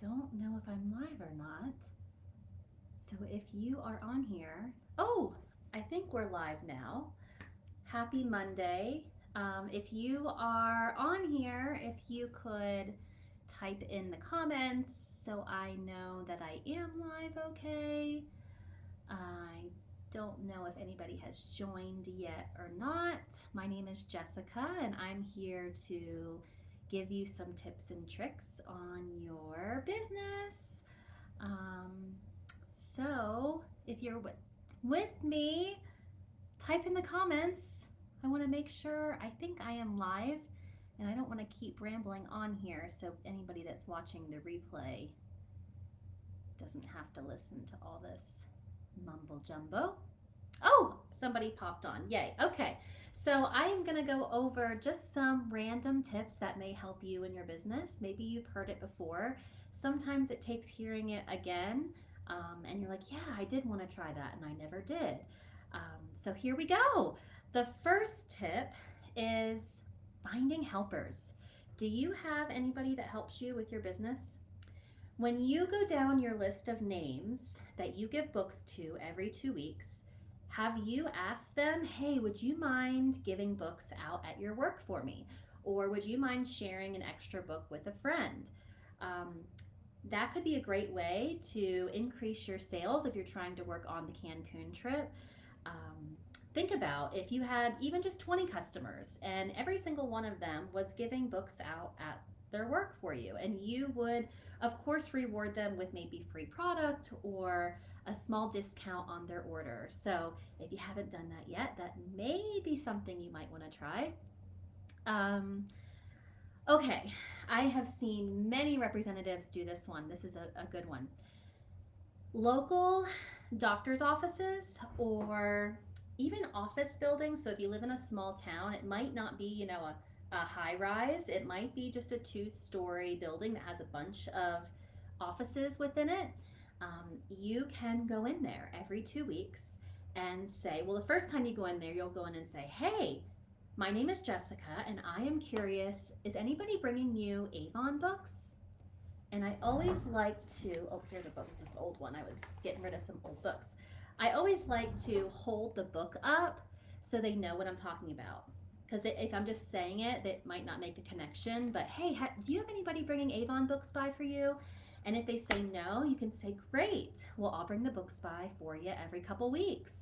don't know if I'm live or not. So if you are on here, oh, I think we're live now. Happy Monday. If you are on here, if you could type in the comments so I know that I am live okay. I don't know if anybody has joined yet or not. My name is Jessica, and I'm here to give you some tips and tricks on your business. Um, so, if you're with me, type in the comments. I want to make sure, I think I am live, and I don't want to keep rambling on here so anybody that's watching the replay doesn't have to listen to all this mumble jumbo. Oh, somebody popped on. Yay. Okay. So I am going to go over just some random tips that may help you in your business. Maybe you've heard it before. Sometimes it takes hearing it again, and you're like, yeah, I did want to try that, and I never did. So here we go. The first tip is finding helpers. Do you have anybody that helps you with your business? When you go down your list of names that you give books to every 2 weeks, have you asked them, hey, would you mind giving books out at your work for me? Or would you mind sharing an extra book with a friend? Um, that could be a great way to increase your sales if you're trying to work on the Cancun trip. Um, think about if you had even just 20 customers and every single one of them was giving books out at their work for you, and you would of course reward them with maybe free product or a small discount on their order. So if you haven't done that yet, that may be something you might want to try. um, okay, I have seen many representatives do this one. This is a good one. Local doctor's offices or even office buildings. So if you live in a small town, it might not be, a high rise. It might be just a 2-story building that has a bunch of offices within it. You can go in there every 2 weeks and say, well, the first time you go in there, you'll go in and say, hey, my name is Jessica and I am curious, is anybody bringing you Avon books? And I always like to, oh, here's a book. This is an old one. I was getting rid of some old books. I always like to hold the book up so they know what I'm talking about. Because if I'm just saying it, that might not make the connection. But hey, do you have anybody bringing Avon books by for you? And if they say no, you can say, great. Well, I'll bring the books by for you every couple weeks.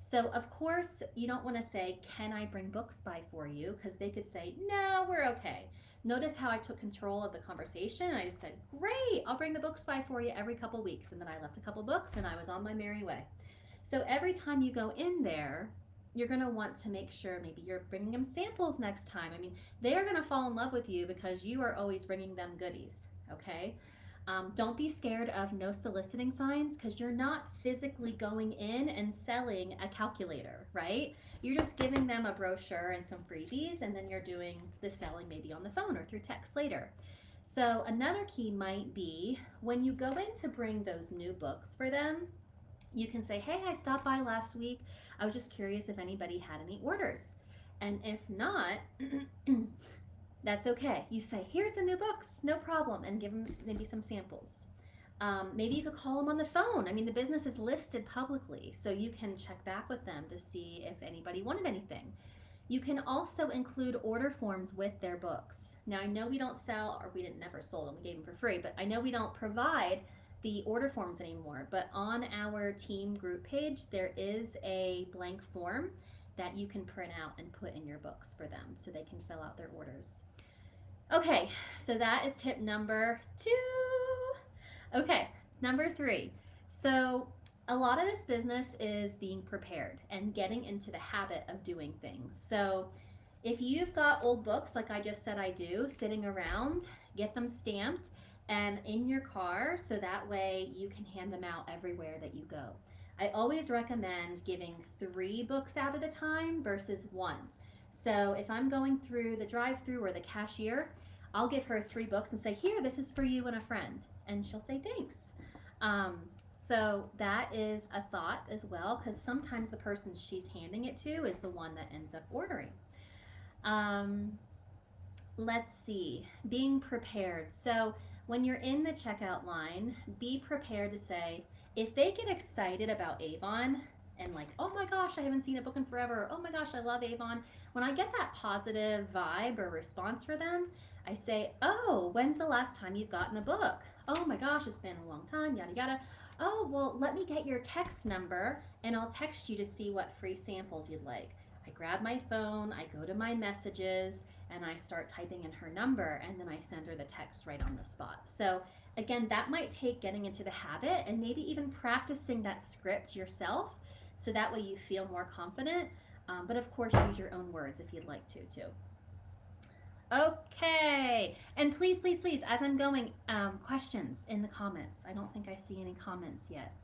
So, of course, you don't want to say, can I bring books by for you? Because they could say, no, we're okay. Notice how I took control of the conversation. I just said, great, I'll bring the books by for you every couple weeks. And then I left a couple books and I was on my merry way. So every time you go in there, you're going to want to make sure maybe you're bringing them samples next time. I mean, they are going to fall in love with you because you are always bringing them goodies, okay? Don't be scared of no soliciting signs because you're not physically going in and selling a calculator, right? You're just giving them a brochure and some freebies, and then you're doing the selling maybe on the phone or through text later. So another key might be when you go in to bring those new books for them, you can say, hey, I stopped by last week. I was just curious if anybody had any orders. And if not, that's okay. You say, here's the new books, no problem, and give them maybe some samples. Maybe you could call them on the phone. I mean, the business is listed publicly, so you can check back with them to see if anybody wanted anything. You can also include order forms with their books. Now, I know we don't sell, or we didn't never sold them, we gave them for free, but I know we don't provide the order forms anymore. But on our team group page, there is a blank form that you can print out and put in your books for them so they can fill out their orders. Okay, so that is tip number 2. Okay, number 3. So a lot of this business is being prepared and getting into the habit of doing things. So if you've got old books, like I just said I do, sitting around, get them stamped and in your car so that way you can hand them out everywhere that you go. I always recommend giving 3 books out at a time versus 1. So if I'm going through the drive-through or the cashier, I'll give her 3 books and say, here, this is for you and a friend. And she'll say, thanks. So that is a thought as well, because sometimes the person she's handing it to is the one that ends up ordering. Let's see, being prepared. So when you're in the checkout line, be prepared to say, if they get excited about Avon and like, oh my gosh, I haven't seen a book in forever, or oh my gosh, I love Avon, when I get that positive vibe or response for them, I say, oh, when's the last time you've gotten a book? Oh my gosh, it's been a long time, yada yada. Oh, well, let me get your text number and I'll text you to see what free samples you'd like. I grab my phone, I go to my messages, and I start typing in her number, and then I send her the text right on the spot. So, again, that might take getting into the habit and maybe even practicing that script yourself so that way you feel more confident. But of course, use your own words if you'd like to, too. Okay. And please, please, please, as I'm going, questions in the comments. I don't think I see any comments yet.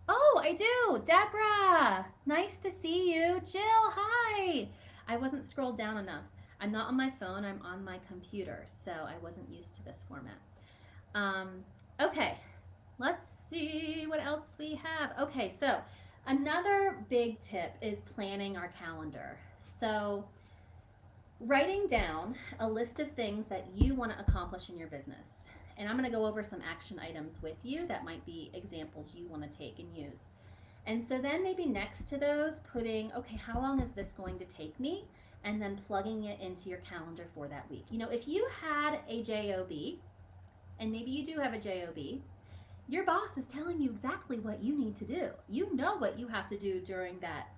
Oh, I do. Deborah, nice to see you. Jill, hi. I wasn't scrolled down enough. I'm not on my phone, I'm on my computer, so I wasn't used to this format. Okay, let's see what else we have. Okay, so another big tip is planning our calendar. So, writing down a list of things that you want to accomplish in your business. And I'm going to go over some action items with you that might be examples you want to take and use. And so then maybe next to those, putting, okay, how long is this going to take me? And then plugging it into your calendar for that week. You know, if you had a job, and maybe you do have a job, your boss is telling you exactly what you need to do. You know what you have to do during that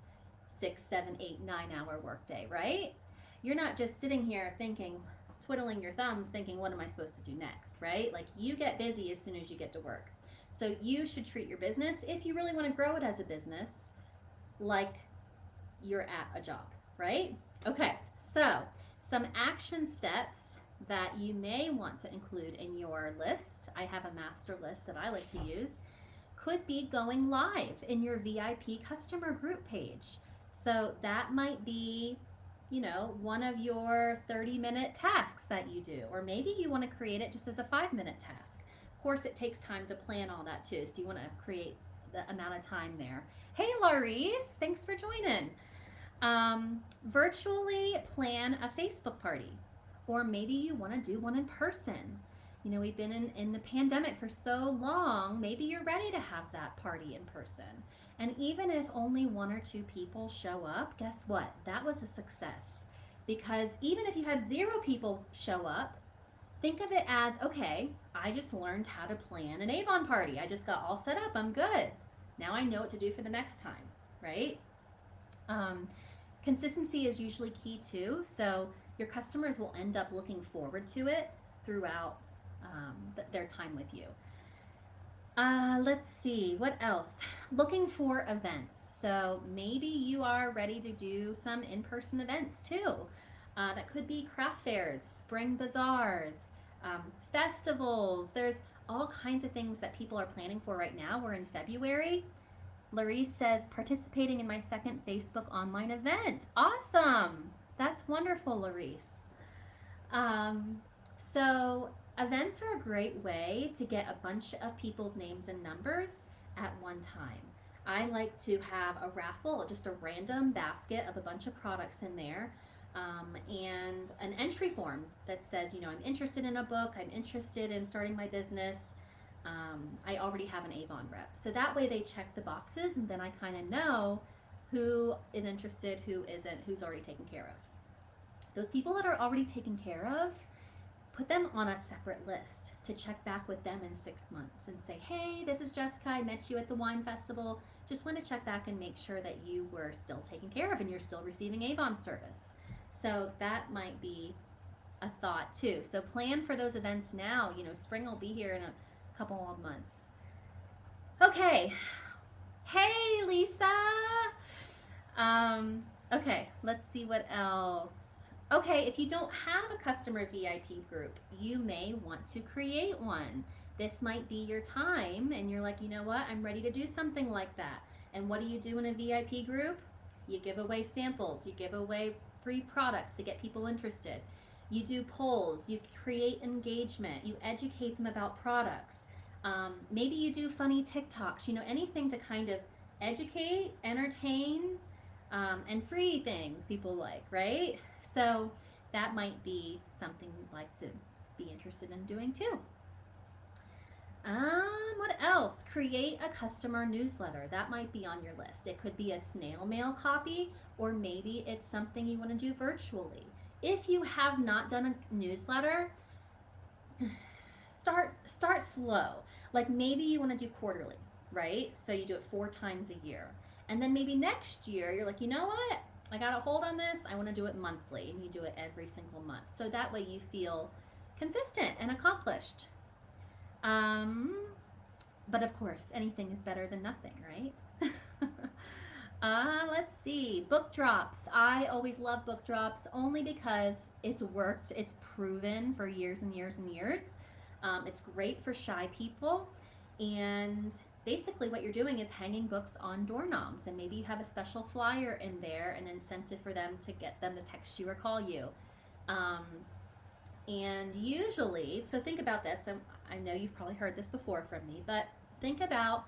6, 7, 8, 9 hour workday, right? You're not just sitting here thinking, twiddling your thumbs, thinking, what am I supposed to do next, right? Like, you get busy as soon as you get to work. So you should treat your business, if you really want to grow it as a business, like you're at a job, right? Okay, so some action steps that you may want to include in your list. I have a master list that I like to use. Could be going live in your VIP customer group page. So that might be, you know, one of your 30-minute tasks that you do, or maybe you want to create it just as a 5-minute task. Of course, it takes time to plan all that too, so you want to create the amount of time there. Hey, Laurice, thanks for joining. Virtually plan a Facebook party, or maybe you want to do one in person. You know, we've been in the pandemic for so long, maybe you're ready to have that party in person. And even if only 1 or 2 people show up, guess what? That was a success. Because even if you had 0 people show up, think of it as, okay, I just learned how to plan an Avon party. I just got all set up. I'm good. Now I know what to do for the next time, right? Consistency is usually key too. So your customers will end up looking forward to it throughout their time with you. Let's see, what else? Looking for events. So maybe you are ready to do some in-person events too. That could be craft fairs, spring bazaars, festivals. There's all kinds of things that people are planning for right now. We're in February. Larice says, participating in my second Facebook online event. Awesome. That's wonderful, Larice. So events are a great way to get a bunch of people's names and numbers at one time. I like to have a raffle, just a random basket of a bunch of products in there, and an entry form that says, you know, I'm interested in a book, I'm interested in starting my business. I already have an Avon rep. So that way they check the boxes, and then I kind of know who is interested, who isn't, who's already taken care of. Those people that are already taken care of, put them on a separate list to check back with them in 6 months and say, hey, this is Jessica, I met you at the wine festival. Just want to check back and make sure that you were still taken care of and you're still receiving Avon service. So that might be a thought too. So plan for those events now. You know, spring will be here in a couple of months. Okay. Hey, Lisa. Okay, let's see what else. Okay, if you don't have a customer VIP group, you may want to create one. This might be your time, and you're like, you know what, I'm ready to do something like that. And what do you do in a VIP group? You give away samples, you give away free products to get people interested. You do polls, you create engagement, you educate them about products. Maybe you do funny TikToks, you know, anything to kind of educate, entertain, and free things people like, right? So that might be something you'd like to be interested in doing too. What else? Create a customer newsletter. That might be on your list. It could be a snail mail copy, or maybe it's something you want to do virtually. If you have not done a newsletter, start slow. Like maybe you want to do quarterly, right? So you do it 4 times a year. And then maybe next year you're like, you know what? I got a hold on this. I want to do it monthly, and you do it every single month. So that way you feel consistent and accomplished. Um, but of course, anything is better than nothing, right? Let's see. Book drops. I always love book drops only because it's worked. It's proven for years and years and years. It's great for shy people. And basically, what you're doing is hanging books on doorknobs. And maybe you have a special flyer in there, an incentive for them to get them to text you or call you. Um, and usually, so think about this. And I know you've probably heard this before from me, but think about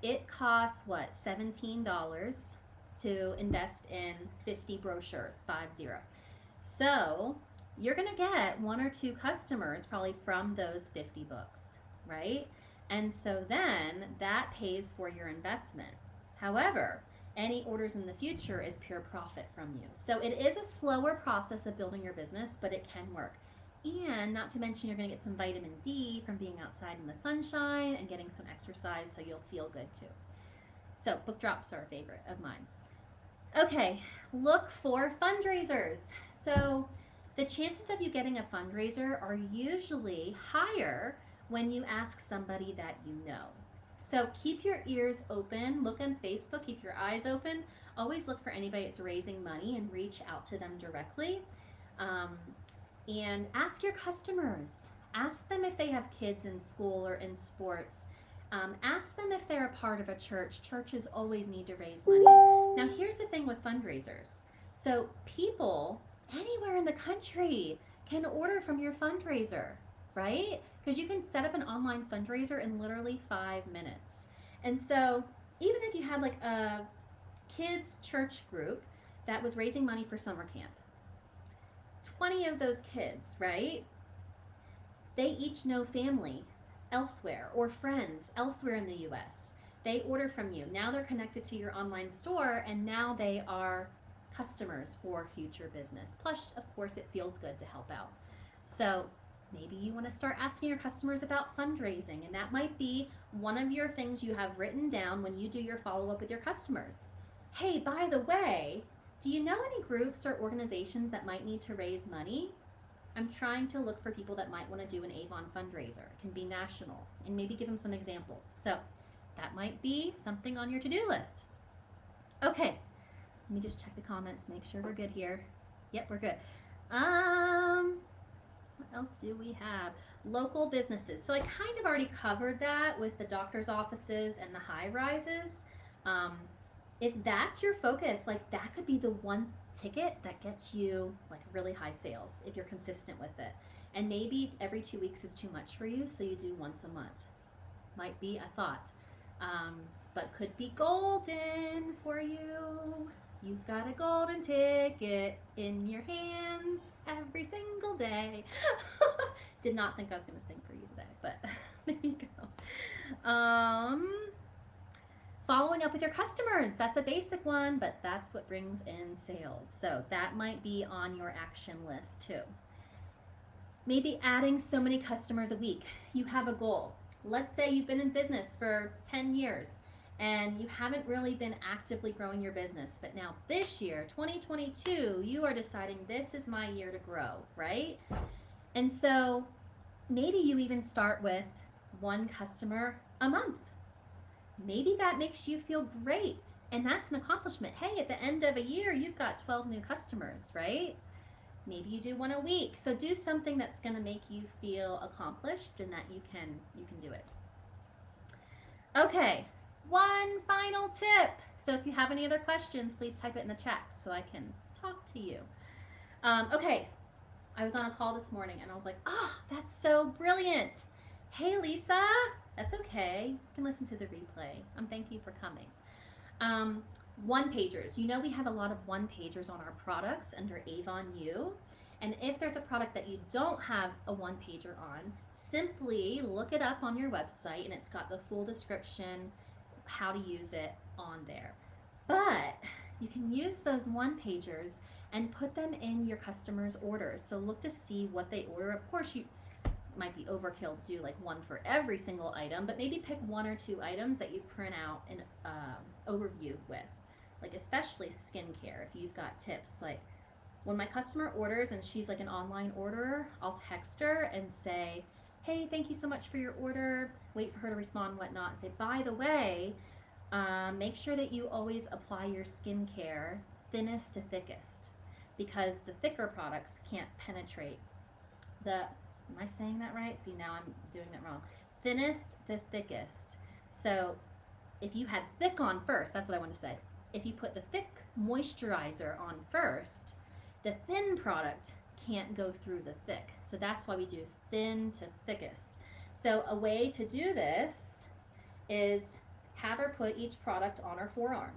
it costs what, $17 to invest in 50 brochures, 50. So you're going to get 1 or 2 customers probably from those 50 books, right? And so then that pays for your investment. However, any orders in the future is pure profit from you. So it is a slower process of building your business, but it can work. And not to mention, you're going to get some vitamin D from being outside in the sunshine and getting some exercise, so you'll feel good too. So book drops are a favorite of mine. Okay, look for fundraisers. So the chances of you getting a fundraiser are usually higher when you ask somebody that you know. So keep your ears open, look on Facebook, keep your eyes open. Always look for anybody that's raising money and reach out to them directly. And ask your customers. Ask them if they have kids in school or in sports. Ask them if they're a part of a church. Churches always need to raise money. Now, here's the thing with fundraisers. So, people anywhere in the country can order from your fundraiser, right? Because you can set up an online fundraiser in literally 5 minutes. And so, even if you had like a kids' church group that was raising money for summer camp, 20 of those kids, right? They each know family elsewhere or friends elsewhere in the US. They order from you. Now they're connected to your online store, and now they are customers for future business. Plus, of course, it feels good to help out. So maybe you want to start asking your customers about fundraising, and that might be one of your things you have written down when you do your follow-up with your customers. Hey, by the way, do you know any groups or organizations that might need to raise money? I'm trying to look for people that might want to do an Avon fundraiser. It can be national, and maybe give them some examples. So that might be something on your to-do list. Okay, let me just check the comments, make sure we're good here. Yep, we're good. What else do we have? Local businesses. So I kind of already covered that with the doctor's offices and the high rises. If that's your focus, like that could be the one ticket that gets you like really high sales if you're consistent with it. And maybe every 2 weeks is too much for you, so you do once a month. Might be a thought, but could be golden for you. You've got a golden ticket in your hands every single day. Did not think I was going to sing for you today, but there you go. Following up with your customers, that's a basic one, but that's what brings in sales. So that might be on your action list too. Maybe adding so many customers a week. You have a goal. Let's say you've been in business for 10 years and you haven't really been actively growing your business, but now this year, 2022, you are deciding this is my year to grow, right? And so maybe you even start with 1 customer a month. Maybe that makes you feel great, and that's an accomplishment. Hey, at the end of a year, you've got 12 new customers, right? Maybe you do 1 a week. So do something that's going to make you feel accomplished and that you can do it. Okay, one final tip. So if you have any other questions, please type it in the chat so I can talk to you. Okay, I was on a call this morning and I was like, oh, that's so brilliant. Hey, Lisa. That's okay. You can listen to the replay. Thank you for coming. 1-pagers. You know we have a lot of 1-pagers on our products under Avon U. And if there's a product that you don't have a 1-pager on, simply look it up on your website and it's got the full description, how to use it on there. But you can use those one pagers and put them in your customers' orders. So look to see what they order. Of course, you might be overkill to do like one for every single item, but maybe pick one or two items that you print out an overview with, like especially skincare. If you've got tips, like when my customer orders and she's like an online orderer, I'll text her and say, hey, thank you so much for your order. Wait for her to respond, whatnot, and say, by the way, make sure that you always apply your skincare thinnest to thickest, because the thicker products can't penetrate the, am I saying that right? See, now I'm doing that wrong. Thinnest to thickest. So if you had thick on first, that's what I wanted to say. If you put the thick moisturizer on first, the thin product can't go through the thick. So that's why we do thin to thickest. So a way to do this is have her put each product on her forearm.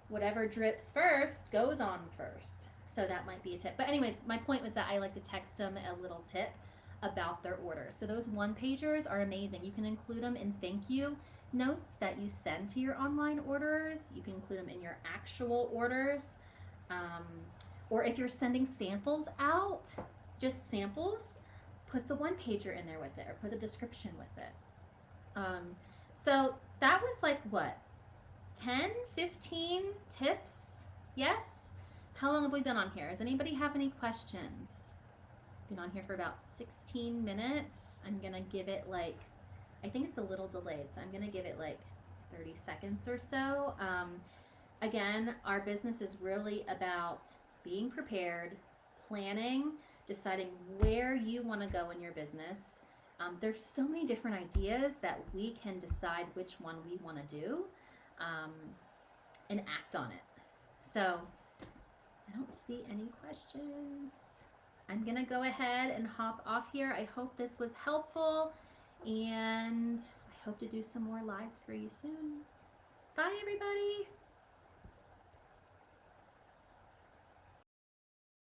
Whatever drips first goes on first. So that might be a tip. But anyways, my point was that I like to text them a little tip about their order. So those one pagers are amazing. You can include them in thank you notes that you send to your online orders. You can include them in your actual orders. Or if you're sending samples out, just samples, put the one pager in there with it, or put a description with it. So that was like what, 10, 15 tips? Yes? How long have we been on here? Does anybody have any questions? Been on here for about 16 minutes. I'm gonna give it like, I think it's a little delayed, so I'm gonna give it like 30 seconds or so. Again, our business is really about being prepared, planning, deciding where you want to go in your business. There's so many different ideas that we can decide which one we want to do and act on it. So I don't see any questions. I'm going to go ahead and hop off here. I hope this was helpful, and I hope to do some more lives for you soon. Bye, everybody.